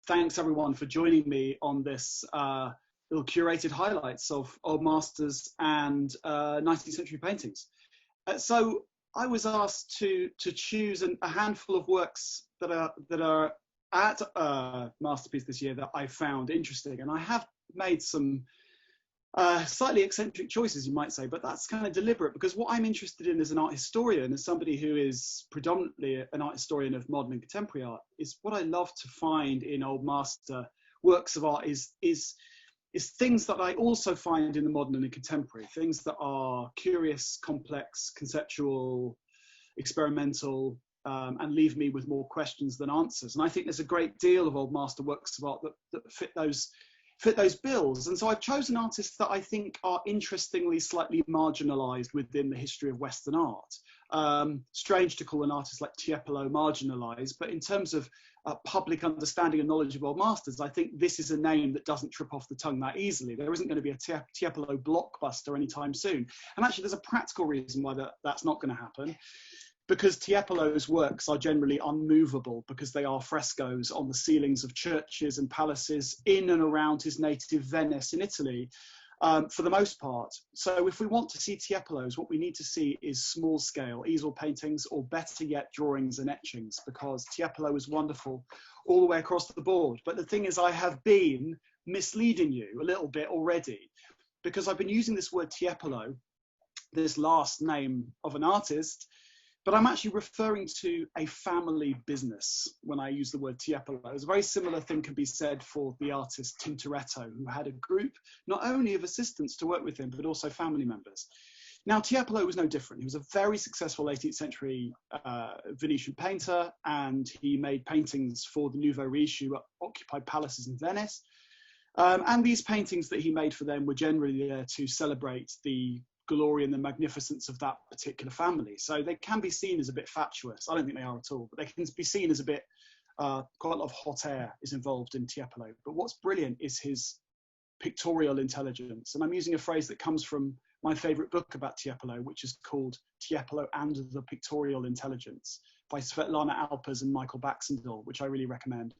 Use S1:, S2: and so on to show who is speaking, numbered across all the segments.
S1: thanks everyone for joining me on this little curated highlights of Old Masters and 19th century paintings. So I was asked to choose a handful of works that are at Masterpiece this year that I found interesting, and I have made some slightly eccentric choices, you might say, but that's kind of deliberate, because what I'm interested in as an art historian, as somebody who is predominantly an art historian of modern and contemporary art, is what I love to find in Old Master works of art is things that I also find in the modern and the contemporary, things that are curious, complex, conceptual, experimental, and leave me with more questions than answers. And I think there's a great deal of Old Master works of art that fit those bills. And so I've chosen artists that I think are interestingly slightly marginalized within the history of Western art. Strange to call an artist like Tiepolo marginalized, but in terms of public understanding and knowledge of Old Masters, I think this is a name that doesn't trip off the tongue that easily. There isn't going to be a Tiepolo blockbuster anytime soon. And actually there's a practical reason why that's not going to happen. Because Tiepolo's works are generally unmovable, because they are frescoes on the ceilings of churches and palaces in and around his native Venice in Italy, for the most part. So if we want to see Tiepolo's, what we need to see is small scale easel paintings, or better yet, drawings and etchings, because Tiepolo is wonderful all the way across the board. But the thing is, I have been misleading you a little bit already, because I've been using this word Tiepolo, this last name of an artist, but I'm actually referring to a family business when I use the word Tiepolo. A very similar thing can be said for the artist Tintoretto, who had a group not only of assistants to work with him, but also family members. Now, Tiepolo was no different. He was a very successful 18th century Venetian painter, and he made paintings for the Nouveau Riche, who occupied palaces in Venice. And these paintings that he made for them were generally there to celebrate the glory and the magnificence of that particular family. So they can be seen as a bit fatuous. I don't think they are at all, but they can be seen as a bit, quite a lot of hot air is involved in Tiepolo. But what's brilliant is his pictorial intelligence. And I'm using a phrase that comes from my favorite book about Tiepolo, which is called Tiepolo and the Pictorial Intelligence by Svetlana Alpers and Michael Baxendale, which I really recommend.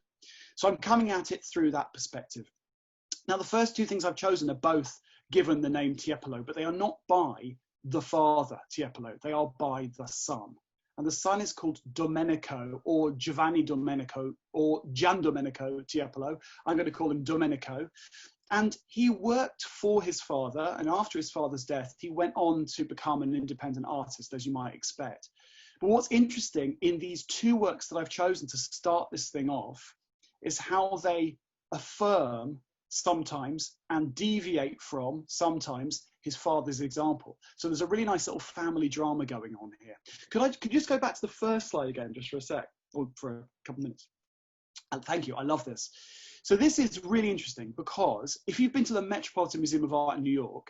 S1: So I'm coming at it through that perspective. Now, the first two things I've chosen are both given the name Tiepolo, but they are not by the father Tiepolo, they are by the son. And the son is called Domenico, or Giovanni Domenico, or Gian Domenico Tiepolo. I'm going to call him Domenico. And he worked for his father, and after his father's death, he went on to become an independent artist, as you might expect. But what's interesting in these two works that I've chosen to start this thing off is how they affirm sometimes and deviate from sometimes his father's example. So there's a really nice little family drama going on here. Could you just go back to the first slide again, just for a sec, or for a couple of minutes? And thank you, I love this. So this is really interesting, because if you've been to the Metropolitan Museum of Art in New York,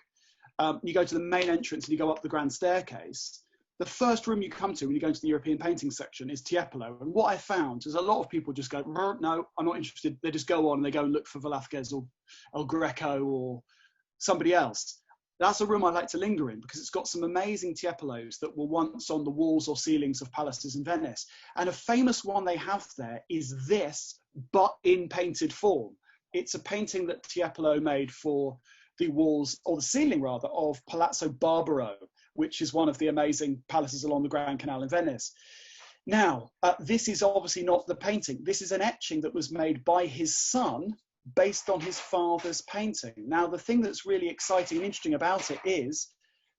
S1: you go to the main entrance and you go up the grand staircase, the first room you come to when you go into the European painting section is Tiepolo. And what I found is a lot of people just go, no, I'm not interested. They just go on and they go and look for Velázquez or El Greco or somebody else. That's a room I like to linger in, because it's got some amazing Tiepolos that were once on the walls or ceilings of palaces in Venice. And a famous one they have there is this, but in painted form. It's a painting that Tiepolo made for the walls, or the ceiling rather, of Palazzo Barbaro, which is one of the amazing palaces along the Grand Canal in Venice. Now, this is obviously not the painting. This is an etching that was made by his son based on his father's painting. Now, the thing that's really exciting and interesting about it is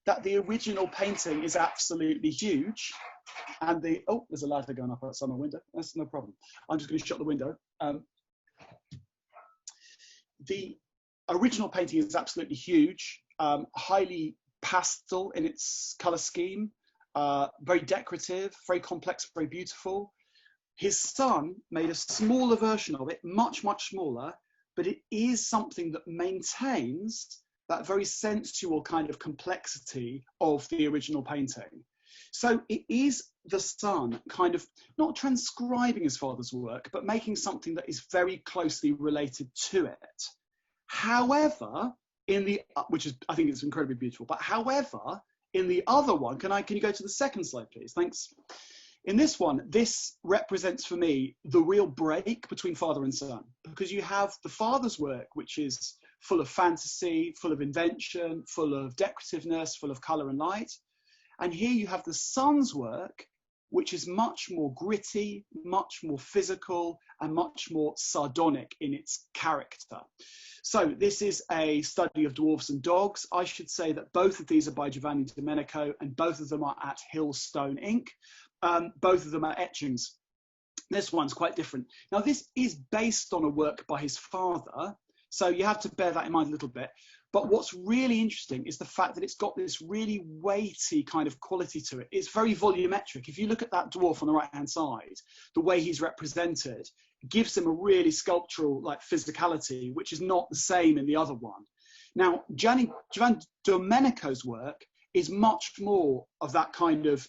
S1: that the original painting is absolutely huge. And there's a ladder going up outside my window. That's no problem. I'm just going to shut the window. The original painting is absolutely huge, highly pastel in its color scheme, very decorative, very complex, very beautiful. His son made a smaller version of it, much, much smaller, but it is something that maintains that very sensual kind of complexity of the original painting. So it is the son kind of not transcribing his father's work, but making something that is very closely related to it. However, which is, I think it's incredibly beautiful, but however, in the other one, can you go to the second slide, please? Thanks. In this one, this represents for me the real break between father and son, because you have the father's work, which is full of fantasy, full of invention, full of decorativeness, full of colour and light. And here you have the son's work, which is much more gritty, much more physical, and much more sardonic in its character. So this is a study of dwarfs and dogs. I should say that both of these are by Domenico, and both of them are at Hillstone ink. Both of them are etchings. This one's quite different. Now, this is based on a work by his father, so you have to bear that in mind a little bit. But what's really interesting is the fact that it's got this really weighty kind of quality to it. It's very volumetric. If you look at that dwarf on the right-hand side, the way he's represented gives him a really sculptural like physicality, which is not the same in the other one. Now, Domenico's work is much more of that kind of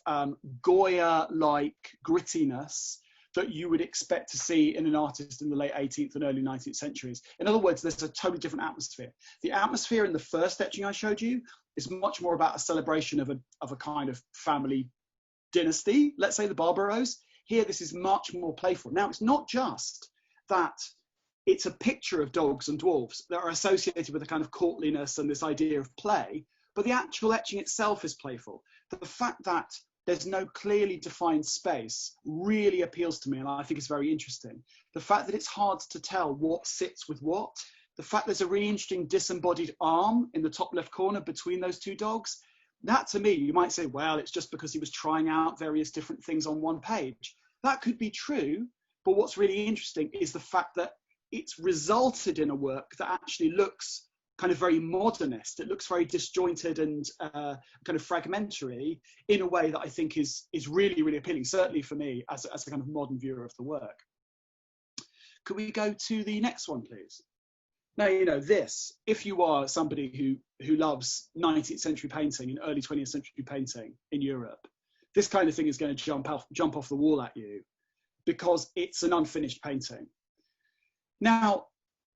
S1: Goya-like grittiness that you would expect to see in an artist in the late 18th and early 19th centuries. In other words, there's a totally different atmosphere. The atmosphere in the first etching I showed you is much more about a celebration of a kind of family dynasty, let's say the Barbaros. Here, this is much more playful. Now, it's not just that it's a picture of dogs and dwarves that are associated with a kind of courtliness and this idea of play, but the actual etching itself is playful. The fact that there's no clearly defined space really appeals to me, and I think it's very interesting. The fact that it's hard to tell what sits with what, the fact there's a really interesting disembodied arm in the top left corner between those two dogs, that to me, you might say, well, it's just because he was trying out various different things on one page. That could be true, but what's really interesting is the fact that it's resulted in a work that actually looks kind of very modernist. It looks very disjointed and kind of fragmentary in a way that I think is really, really appealing, certainly for me as a kind of modern viewer of the work. Could we go to the next one, please? Now, you know, this, if you are somebody who loves 19th century painting and early 20th century painting in Europe, this kind of thing is going to jump off the wall at you because it's an unfinished painting. Now,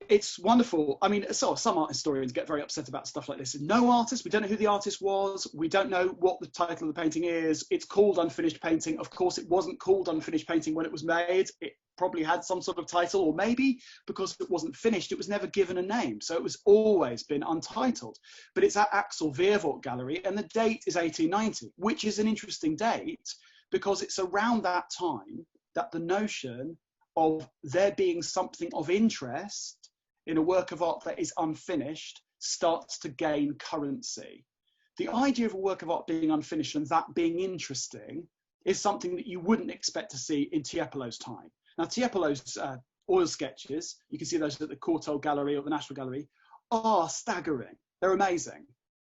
S1: it's wonderful. I mean, so some art historians get very upset about stuff like this. No artist, we don't know who the artist was. We don't know what the title of the painting is. It's called Unfinished Painting. Of course, it wasn't called Unfinished Painting when it was made. It probably had some sort of title, or maybe because it wasn't finished, it was never given a name. So it was always been untitled. But it's at Axel Vervoort Gallery, and the date is 1890, which is an interesting date because it's around that time that the notion of there being something of interest in a work of art that is unfinished starts to gain currency. The idea of a work of art being unfinished and that being interesting is something that you wouldn't expect to see in Tiepolo's time. Now, Tiepolo's oil sketches, you can see those at the Courtauld Gallery or the National Gallery, are staggering. They're amazing,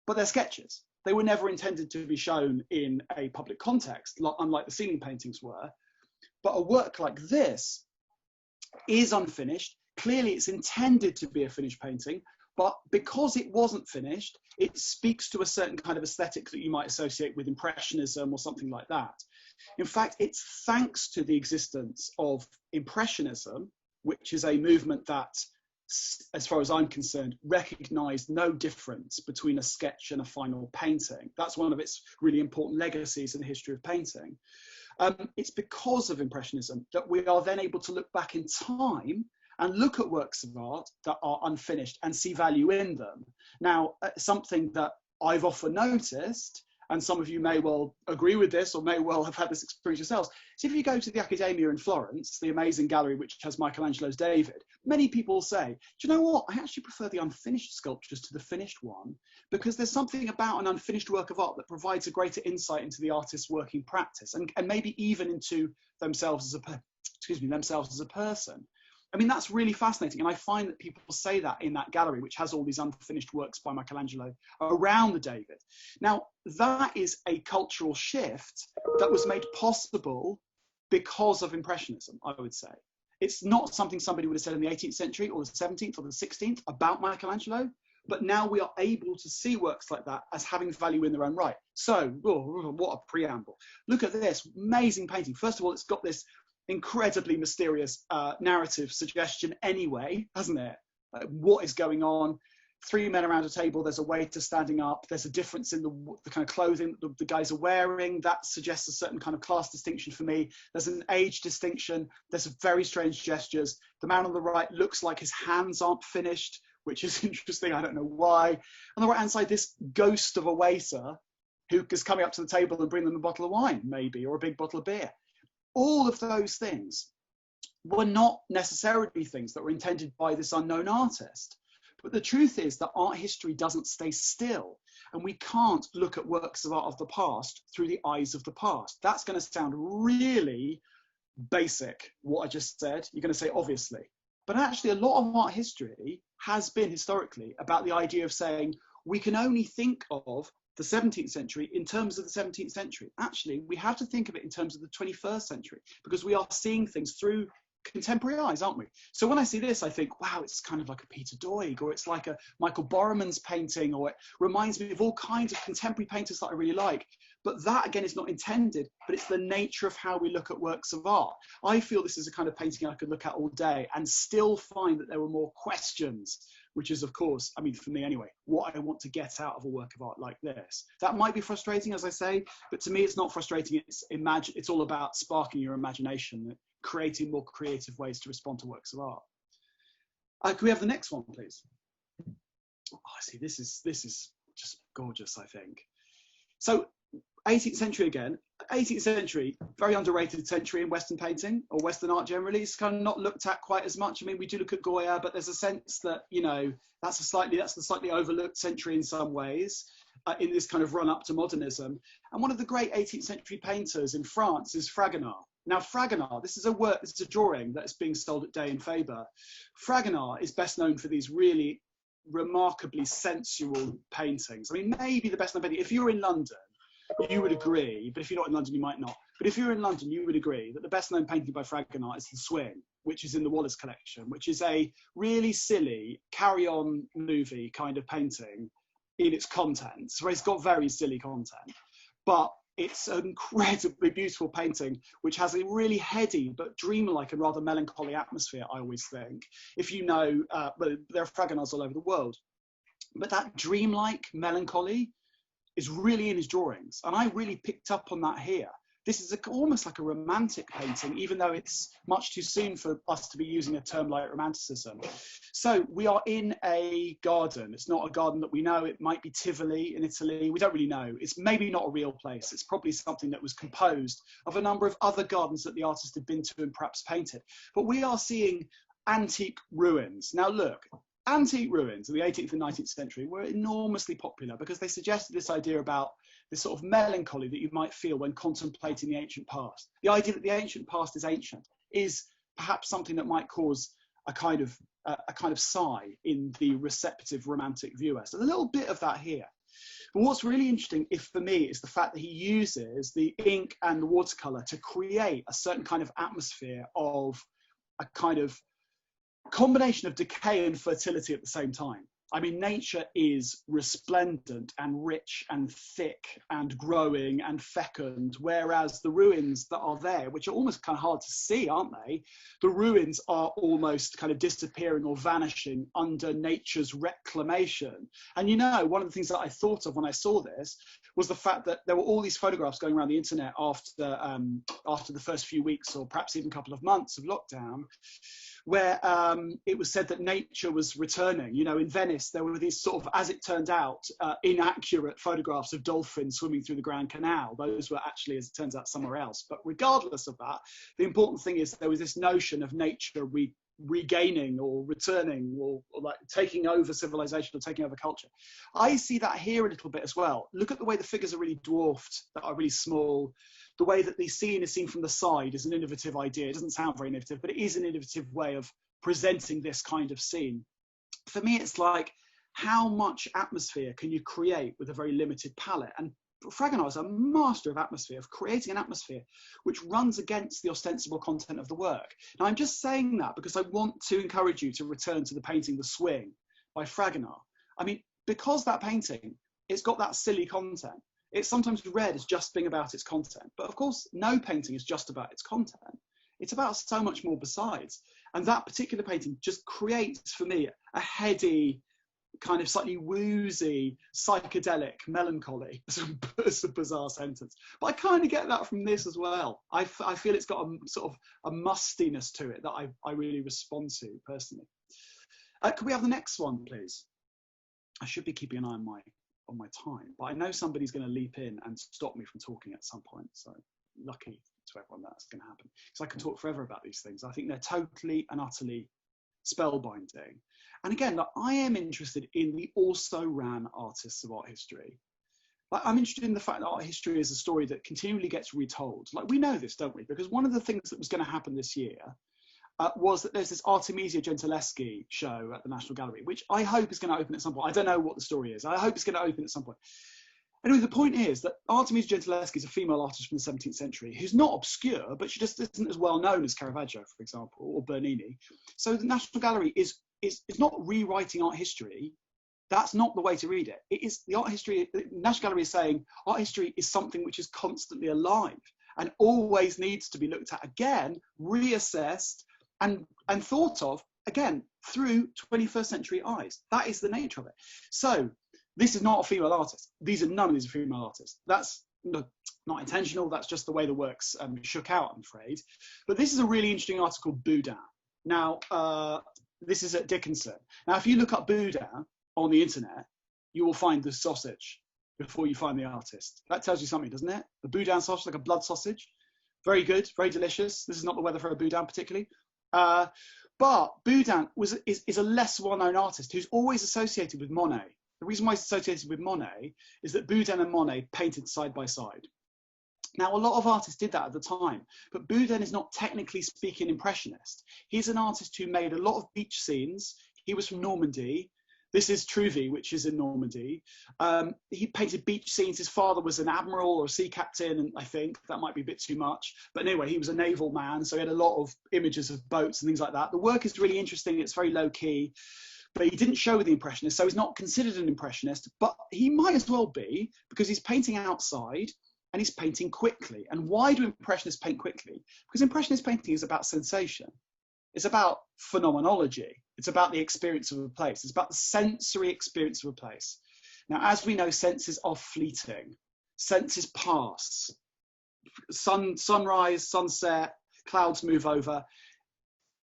S1: but they're sketches. They were never intended to be shown in a public context, unlike the ceiling paintings were. But a work like this is unfinished. Clearly, it's intended to be a finished painting, but because it wasn't finished, it speaks to a certain kind of aesthetic that you might associate with Impressionism or something like that. In fact, it's thanks to the existence of Impressionism, which is a movement that, as far as I'm concerned, recognized no difference between a sketch and a final painting. That's one of its really important legacies in the history of painting. It's because of Impressionism that we are then able to look back in time and look at works of art that are unfinished and see value in them. Now, something that I've often noticed, and some of you may well agree with this or may well have had this experience yourselves, is if you go to the Accademia in Florence, the amazing gallery which has Michelangelo's David, many people say, do you know what, I actually prefer the unfinished sculptures to the finished one, because there's something about an unfinished work of art that provides a greater insight into the artist's working practice and maybe even into themselves as a person. I mean, that's really fascinating. And I find that people say that in that gallery, which has all these unfinished works by Michelangelo around the David. Now, that is a cultural shift that was made possible because of Impressionism, I would say. It's not something somebody would have said in the 18th century or the 17th or the 16th about Michelangelo, but now we are able to see works like that as having value in their own right. So, what a preamble. Look at this amazing painting. First of all, it's got this incredibly mysterious narrative suggestion anyway, hasn't it? What is going on? three men around a table, there's a waiter standing up, there's a difference in the kind of clothing that the guys are wearing. That suggests a certain kind of class distinction for me. There's an age distinction. There's very strange gestures. The man on the right looks like his hands aren't finished, which is interesting. I don't know why. On the right hand side, this ghost of a waiter who is coming up to the table and bringing them a bottle of wine, maybe, or a big bottle of beer. All of those things were not necessarily things that were intended by this unknown artist. But the truth is that art history doesn't stay still, and we can't look at works of art of the past through the eyes of the past. That's going to sound really basic, what I just said. You're going to say, obviously. But actually, a lot of art history has been historically about the idea of saying we can only think of the 17th century in terms of the 17th century. Actually, we have to think of it in terms of the 21st century, because we are seeing things through contemporary eyes, aren't we? So when I see this, I think, wow, it's kind of like a Peter Doig, or it's like a Michael Borman's painting, or it reminds me of all kinds of contemporary painters that I really like. But that, again, is not intended, but it's the nature of how we look at works of art. I feel this is a kind of painting I could look at all day and still find that there were more questions, which is, of course, I mean, for me anyway, what I want to get out of a work of art like this. That might be frustrating, as I say, but to me, it's not frustrating. It's all about sparking your imagination, creating more creative ways to respond to works of art. Can we have the next one, please? Oh, I see, this is just gorgeous, I think. So 18th century again. 18th century, very underrated century in Western painting, or Western art generally. It's kind of not looked at quite as much. I mean, we do look at Goya, but there's a sense that, you know, that's the slightly overlooked century in some ways, in this kind of run up to modernism. And one of the great 18th century painters in France is Fragonard. Now, Fragonard, this is a drawing that's being sold at Day and Faber. Fragonard is best known for these really remarkably sensual paintings. I mean, maybe the best known painting, if you're in London, you would agree, but if you're not in London, you might not. But if you're in London, you would agree that the best known painting by Fragonard is The Swing, which is in the Wallace collection, which is a really silly carry-on movie kind of painting in its content. So it's got very silly content, but it's an incredibly beautiful painting, which has a really heady but dreamlike and rather melancholy atmosphere, I always think. If you know, but there are Fragonards all over the world. But that dreamlike melancholy is really in his drawings. And I really picked up on that here. This is almost like a romantic painting, even though it's much too soon for us to be using a term like romanticism. So we are in a garden. It's not a garden that we know. It might be Tivoli in Italy. We don't really know. It's maybe not a real place. It's probably something that was composed of a number of other gardens that the artist had been to and perhaps painted. But we are seeing antique ruins. Now look, antique ruins in the 18th and 19th century were enormously popular because they suggested this idea about this sort of melancholy that you might feel when contemplating the ancient past. The idea that the ancient past is ancient is perhaps something that might cause a kind of sigh in the receptive romantic viewer. So there's a little bit of that here. But what's really interesting, for me, is the fact that he uses the ink and the watercolor to create a certain kind of atmosphere of a kind of combination of decay and fertility at the same time. I mean, nature is resplendent and rich and thick and growing and fecund, whereas the ruins that are there, which are almost kind of hard to see, aren't they? The ruins are almost kind of disappearing or vanishing under nature's reclamation. And you know, one of the things that I thought of when I saw this was the fact that there were all these photographs going around the internet after the first few weeks or perhaps even a couple of months of lockdown, where it was said that nature was returning. You know, in Venice, there were these sort of, as it turned out, inaccurate photographs of dolphins swimming through the Grand Canal. Those were actually, as it turns out, somewhere else. But regardless of that, the important thing is there was this notion of nature regaining or returning or like taking over civilization or taking over culture. I see that here a little bit as well. Look at the way the figures are really dwarfed, that are really small. The way that the scene is seen from the side is an innovative idea. It doesn't sound very innovative, but it is an innovative way of presenting this kind of scene. For me, it's like, how much atmosphere can you create with a very limited palette? And Fragonard is a master of atmosphere, of creating an atmosphere which runs against the ostensible content of the work. Now, I'm just saying that because I want to encourage you to return to the painting The Swing by Fragonard. I mean, because that painting, it's got that silly content. It's sometimes read as just being about its content. But of course, no painting is just about its content. It's about so much more besides. And that particular painting just creates, for me, a heady, kind of slightly woozy, psychedelic melancholy. It's a bizarre sentence, but I kind of get that from this as well. I feel it's got a sort of a mustiness to it that I really respond to personally. Could we have the next one, please? I should be keeping an eye on my time, but I know somebody's going to leap in and stop me from talking at some point. So lucky to everyone that's going to happen, because I can talk forever about these things. I think they're totally and utterly spellbinding. And again, like, I am interested in the also-ran artists of art history. Like, I'm interested in the fact that art history is a story that continually gets retold. Like, we know this, don't we? Because one of the things that was going to happen this year was that there's this Artemisia Gentileschi show at the National Gallery, which I hope is going to open at some point. I don't know what the story is. I hope it's going to open at some point. Anyway, the point is that Artemisia Gentileschi is a female artist from the 17th century who's not obscure, but she just isn't as well known as Caravaggio, for example, or Bernini. So the National Gallery is not rewriting art history. That's not the way to read it. It is the art history. The National Gallery is saying art history is something which is constantly alive and always needs to be looked at again, reassessed, and thought of again through 21st century eyes. That is the nature of it. So this is not a female artist. None of these are female artists. That's not intentional. That's just the way the works shook out, I'm afraid. But this is a really interesting article, Boudin. Now, this is at Dickinson. Now, if you look up Boudin on the internet, you will find the sausage before you find the artist. That tells you something, doesn't it? The Boudin sausage, like a blood sausage. Very good, very delicious. This is not the weather for a Boudin particularly. But Boudin is a less well-known artist who's always associated with Monet. The reason why he's associated with Monet is that Boudin and Monet painted side by side. Now, a lot of artists did that at the time, but Boudin is not technically speaking impressionist. He's an artist who made a lot of beach scenes. He was from Normandy. This is Trouville, which is in Normandy. He painted beach scenes. His father was an admiral or a sea captain, and I think that might be a bit too much. But anyway, he was a naval man, so he had a lot of images of boats and things like that. The work is really interesting. It's very low key. But he didn't show with the Impressionists, so he's not considered an Impressionist, but he might as well be, because he's painting outside and he's painting quickly. And why do Impressionists paint quickly? Because Impressionist painting is about sensation. It's about phenomenology. It's about the experience of a place. It's about the sensory experience of a place. Now, as we know, senses are fleeting. Senses pass. Sunrise, sunset, clouds move over.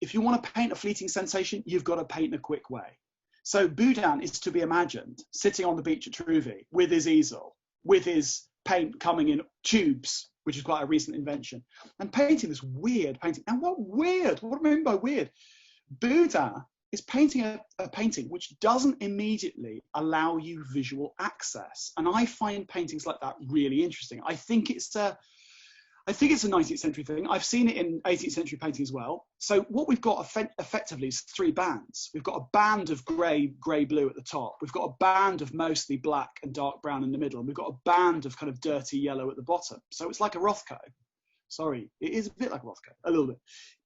S1: If you want to paint a fleeting sensation, you've got to paint in a quick way. So Boudin is to be imagined sitting on the beach at Trouville with his easel, with his paint coming in tubes, which is quite a recent invention, and painting this weird painting. And what weird? What do I mean by weird? Boudin is painting a painting which doesn't immediately allow you visual access. And I find paintings like that really interesting. I think it's a 19th century thing. I've seen it in 18th century painting as well. So what we've got effectively is three bands. We've got a band of grey-blue at the top. We've got a band of mostly black and dark brown in the middle. And we've got a band of kind of dirty yellow at the bottom. So it's like a Rothko. Sorry, it is a bit like a Rothko, a little bit.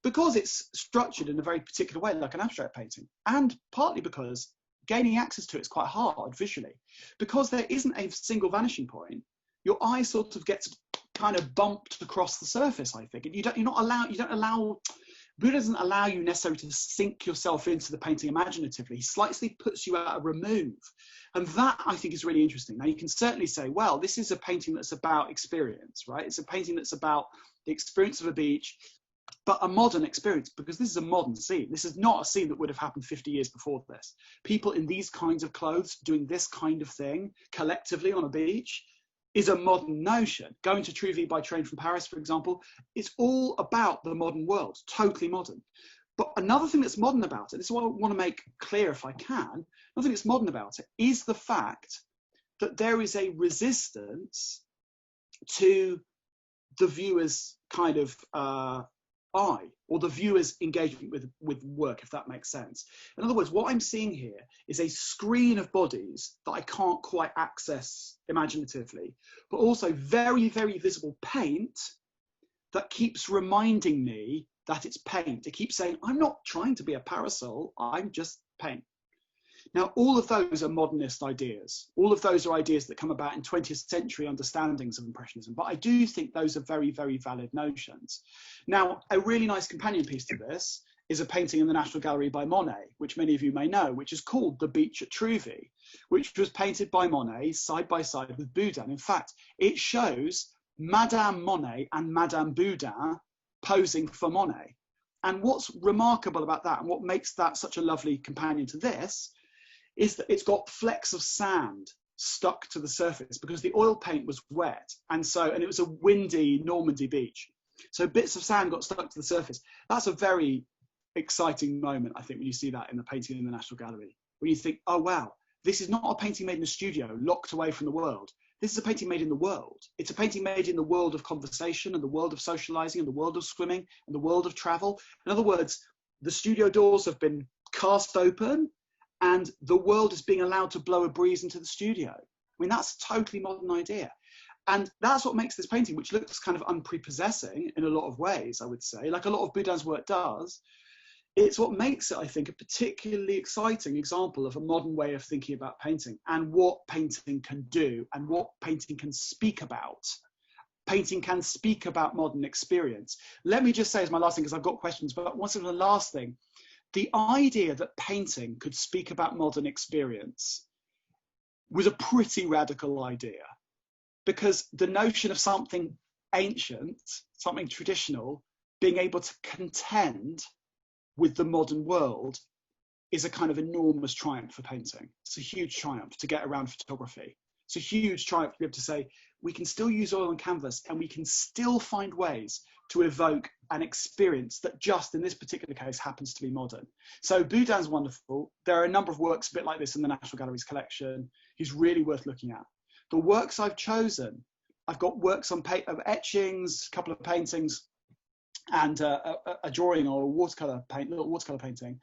S1: Because it's structured in a very particular way, like an abstract painting. And partly because gaining access to it is quite hard visually. Because there isn't a single vanishing point, your eye sort of gets kind of bumped across the surface, I think. And Buddha doesn't allow you necessarily to sink yourself into the painting imaginatively. He slightly puts you at a remove. And that, I think, is really interesting. Now, you can certainly say, well, this is a painting that's about experience, right? It's a painting that's about the experience of a beach, but a modern experience, because this is a modern scene. This is not a scene that would have happened 50 years before this. People in these kinds of clothes doing this kind of thing collectively on a beach is a modern notion. Going to Trouville by train from Paris, for example, it's all about the modern world, totally modern. But another thing that's modern about it, this is what I want to make clear if I can, another thing that's modern about it is the fact that there is a resistance to the viewer's kind of eye, or the viewer's engagement with work, if that makes sense. In other words, what I'm seeing here is a screen of bodies that I can't quite access imaginatively, but also very, very visible paint that keeps reminding me that it's paint. It keeps saying, I'm not trying to be a parasol, I'm just paint. Now, all of those are modernist ideas. All of those are ideas that come about in 20th century understandings of Impressionism. But I do think those are very, very valid notions. Now, a really nice companion piece to this is a painting in the National Gallery by Monet, which many of you may know, which is called The Beach at Trouville, which was painted by Monet side by side with Boudin. In fact, it shows Madame Monet and Madame Boudin posing for Monet. And what's remarkable about that, and what makes that such a lovely companion to this, is that it's got flecks of sand stuck to the surface because the oil paint was wet, and it was a windy Normandy beach. So bits of sand got stuck to the surface. That's a very exciting moment, I think, when you see that in the painting in the National Gallery, when you think, oh wow, this is not a painting made in a studio, locked away from the world. This is a painting made in the world. It's a painting made in the world of conversation and the world of socializing and the world of swimming and the world of travel. In other words, the studio doors have been cast open and the world is being allowed to blow a breeze into the studio. I mean, that's a totally modern idea. And that's what makes this painting, which looks kind of unprepossessing in a lot of ways, I would say, like a lot of Boudin's work does. It's what makes it, I think, a particularly exciting example of a modern way of thinking about painting and what painting can do and what painting can speak about. Painting can speak about modern experience. Let me just say as my last thing, because I've got questions, but what's the last thing? The idea that painting could speak about modern experience was a pretty radical idea, because the notion of something ancient, something traditional, being able to contend with the modern world is a kind of enormous triumph for painting. It's a huge triumph to get around photography. It's a huge triumph to be able to say, we can still use oil and canvas and we can still find ways to evoke an experience that just in this particular case happens to be modern. So Boudin's wonderful. There are a number of works a bit like this in the National Gallery's collection. He's really worth looking at. The works I've chosen, I've got works on etchings, a couple of paintings, and a drawing or a watercolor painting.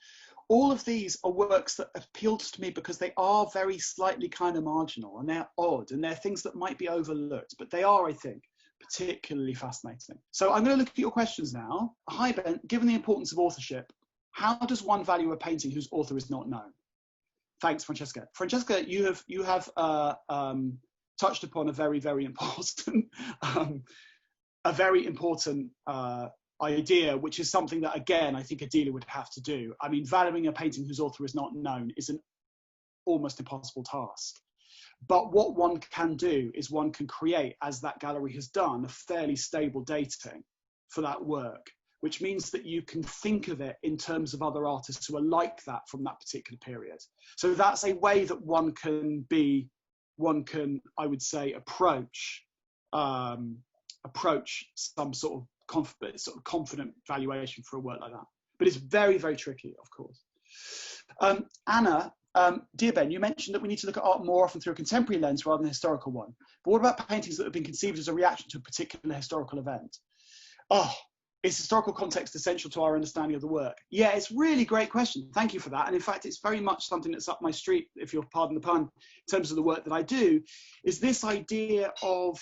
S1: All of these are works that appealed to me because they are very slightly kind of marginal and they're odd and they're things that might be overlooked, but they are, I think, particularly fascinating. So I'm going to look at your questions now. Hi Ben, given the importance of authorship, how does one value a painting whose author is not known? Thanks, Francesca. Francesca, you have touched upon a very, very important idea, which is something that, again, I think a dealer would have to do. I mean, valuing a painting whose author is not known is an almost impossible task. But what one can do is one can create, as that gallery has done, a fairly stable dating for that work, which means that you can think of it in terms of other artists who are like that from that particular period. So that's a way that one can, I would say, approach some sort of confident valuation for a work like that. But it's very, very tricky, of course. Anna, dear Ben, you mentioned that we need to look at art more often through a contemporary lens rather than a historical one. But what about paintings that have been conceived as a reaction to a particular historical event? Oh, is historical context essential to our understanding of the work? Yeah, it's a really great question. Thank you for that. And in fact, it's very much something that's up my street, if you'll pardon the pun, in terms of the work that I do, is this idea of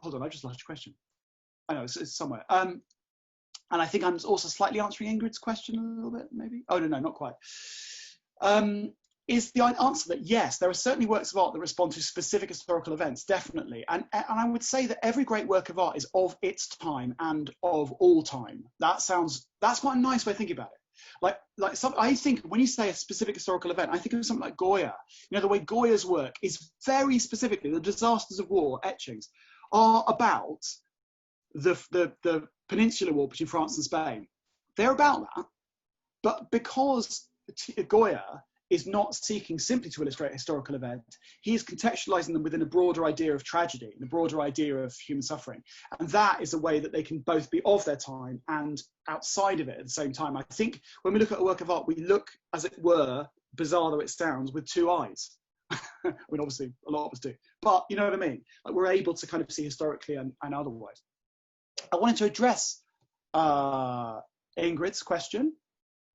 S1: hold on, I just lost your question. I know, it's somewhere. And I think I'm also slightly answering Ingrid's question a little bit, maybe. Oh, no, not quite. Is the answer that yes, there are certainly works of art that respond to specific historical events, definitely. And I would say that every great work of art is of its time and of all time. That's quite a nice way of thinking about it. I think when you say a specific historical event, I think of something like Goya. You know, the way Goya's work is very specifically, the disasters of war, etchings, are about the Peninsular War between France and Spain. They're about that. But because Goya is not seeking simply to illustrate a historical event, he is contextualizing them within a broader idea of tragedy, and a broader idea of human suffering. And that is a way that they can both be of their time and outside of it at the same time. I think when we look at a work of art, we look, as it were, bizarre though it sounds, with two eyes. I mean, obviously, a lot of us do. But you know what I mean? Like, we're able to kind of see historically and otherwise. I wanted to address Ingrid's question.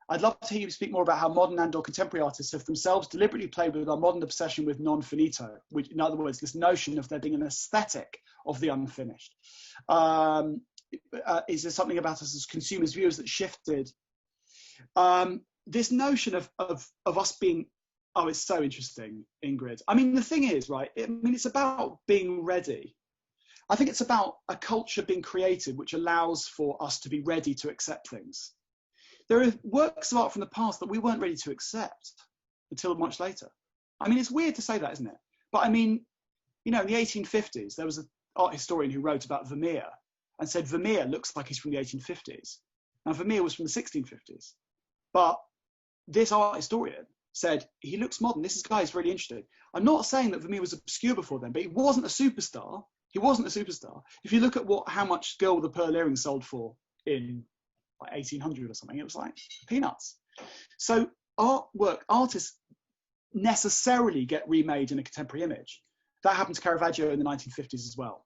S1: I'd love to hear you speak more about how modern and/or contemporary artists have themselves deliberately played with our modern obsession with non-finito, which, in other words, this notion of there being an aesthetic of the unfinished. Is there something about us as consumers, viewers that shifted? This notion of us being, oh, it's so interesting, Ingrid. I mean, the thing is, right, it's about being ready. I think it's about a culture being created which allows for us to be ready to accept things. There are works of art from the past that we weren't ready to accept until much later. I mean, it's weird to say that, isn't it? But I mean, you know, in the 1850s, there was an art historian who wrote about Vermeer and said Vermeer looks like he's from the 1850s. Now, Vermeer was from the 1650s. But this art historian said, he looks modern. This guy is really interesting. I'm not saying that Vermeer was obscure before then, but he wasn't a superstar. He wasn't a superstar. If you look at how much Girl with the Pearl Earrings sold for in like 1800 or something, it was like peanuts. So artists necessarily get remade in a contemporary image. That happened to Caravaggio in the 1950s as well.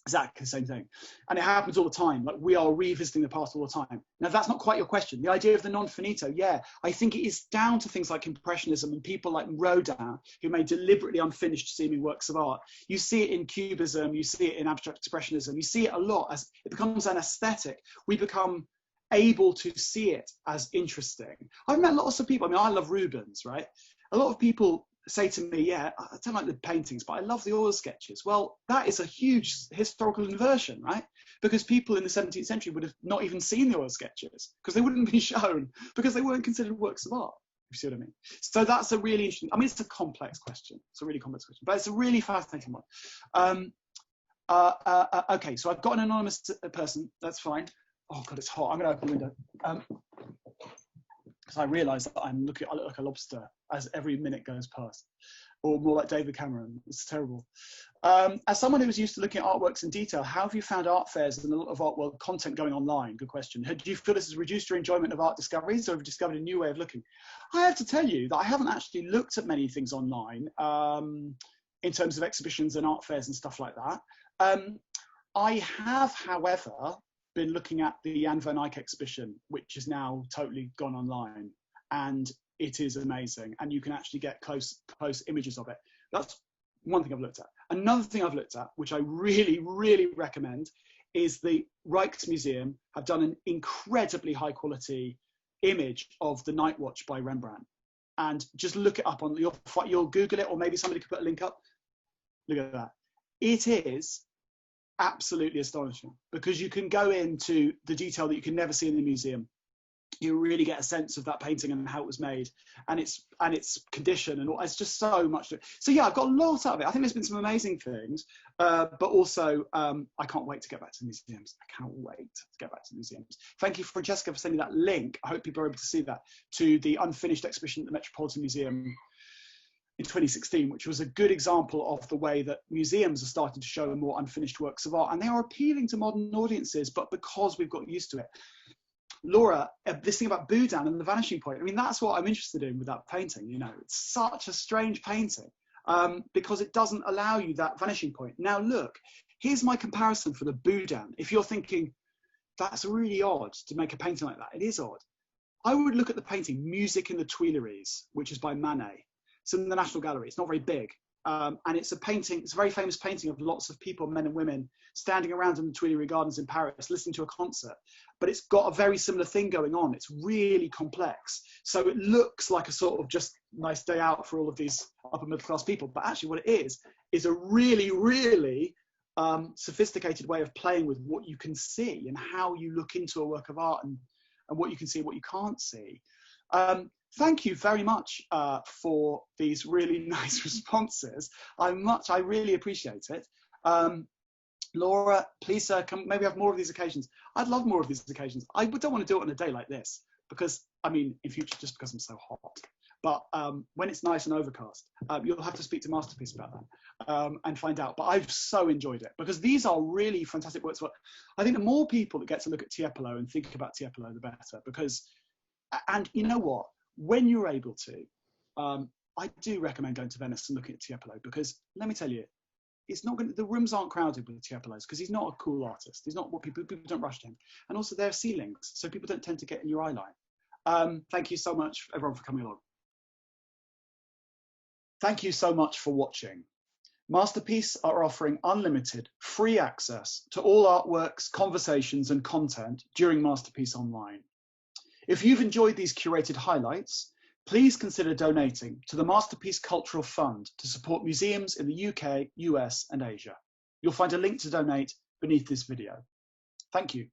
S1: Exactly the same thing. And it happens all the time. Like, we are revisiting the past all the time. Now, that's not quite your question. The idea of the non-finito, yeah, I think it is down to things like Impressionism and people like Rodin, who made deliberately unfinished seeming works of art. You see it in Cubism, you see it in Abstract Expressionism, you see it a lot as it becomes an aesthetic. We become able to see it as interesting. I've met lots of people, I mean, I love Rubens, right? A lot of people say to me, yeah, I don't like the paintings, but I love the oil sketches. Well, that is a huge historical inversion, right? Because people in the 17th century would have not even seen the oil sketches because they wouldn't be shown because they weren't considered works of art. You see what I mean? So that's a really interesting, I mean, it's a complex question. It's a really complex question, but it's a really fascinating one. Okay, so I've got an anonymous person. That's fine. Oh God, it's hot. I'm going to open the window. Because I realise that I look like a lobster as every minute goes past, or more like David Cameron. It's terrible. As someone who was used to looking at artworks in detail, how have you found art fairs and a lot of art world content going online? Good question. Do you feel this has reduced your enjoyment of art discoveries, or have you discovered a new way of looking? I have to tell you that I haven't actually looked at many things online in terms of exhibitions and art fairs and stuff like that. I have, however, been looking at the Jan van Eyck exhibition, which is now totally gone online, and it is amazing, and you can actually get close images of it. That's one thing I've looked at. Another thing I've looked at, which I really, really recommend, is the Rijksmuseum have done an incredibly high quality image of the Night Watch by Rembrandt. And just look it up on, you'll Google it, or maybe somebody could put a link up. Look at that. It is absolutely astonishing, because you can go into the detail that you can never see in the museum. You really get a sense of that painting and how it was made, and its condition, and it's just so much. So yeah, I've got a lot out of it. I think there's been some amazing things, but also I can't wait to get back to the museums. I can't wait to get back to the museums. Thank you, Francesca, for sending that link. I hope people are able to see that, to the unfinished exhibition at the Metropolitan Museum in 2016, which was a good example of the way that museums are starting to show more unfinished works of art, and they are appealing to modern audiences, but because we've got used to it. Laura, this thing about Boudin and the vanishing point, I mean, that's what I'm interested in with that painting. You know, it's such a strange painting because it doesn't allow you that vanishing point. Now look, here's my comparison for the Boudin. If you're thinking, that's really odd to make a painting like that, it is odd. I would look at the painting Music in the Tuileries, which is by Manet. It's in the National Gallery. It's not very big. And it's a painting, it's a very famous painting of lots of people, men and women, standing around in the Tuileries Gardens in Paris, listening to a concert. But it's got a very similar thing going on. It's really complex. So it looks like a sort of just nice day out for all of these upper middle class people. But actually what it is a really, really sophisticated way of playing with what you can see and how you look into a work of art and what you can see and what you can't see. Thank you very much for these really nice responses. I really appreciate it. Laura, please can maybe have more of these occasions. I'd love more of these occasions. I don't want to do it on a day like this because, I mean, in future, just because I'm so hot. But when it's nice and overcast, you'll have to speak to Masterpiece about that and find out. But I've so enjoyed it because these are really fantastic works. I think the more people that get to look at Tiepolo and think about Tiepolo, the better. Because, and you know what? When you're able to, I do recommend going to Venice and looking at Tiepolo because let me tell you, it's not going. The rooms aren't crowded with Tiepolos because he's not a cool artist. He's not what people don't rush to him, and also there are ceilings, so people don't tend to get in your eye line. Thank you so much, everyone, for coming along. Thank you so much for watching. Masterpiece are offering unlimited free access to all artworks, conversations, and content during Masterpiece Online. If you've enjoyed these curated highlights, please consider donating to the Masterpiece Cultural Fund to support museums in the UK, US, and Asia. You'll find a link to donate beneath this video. Thank you.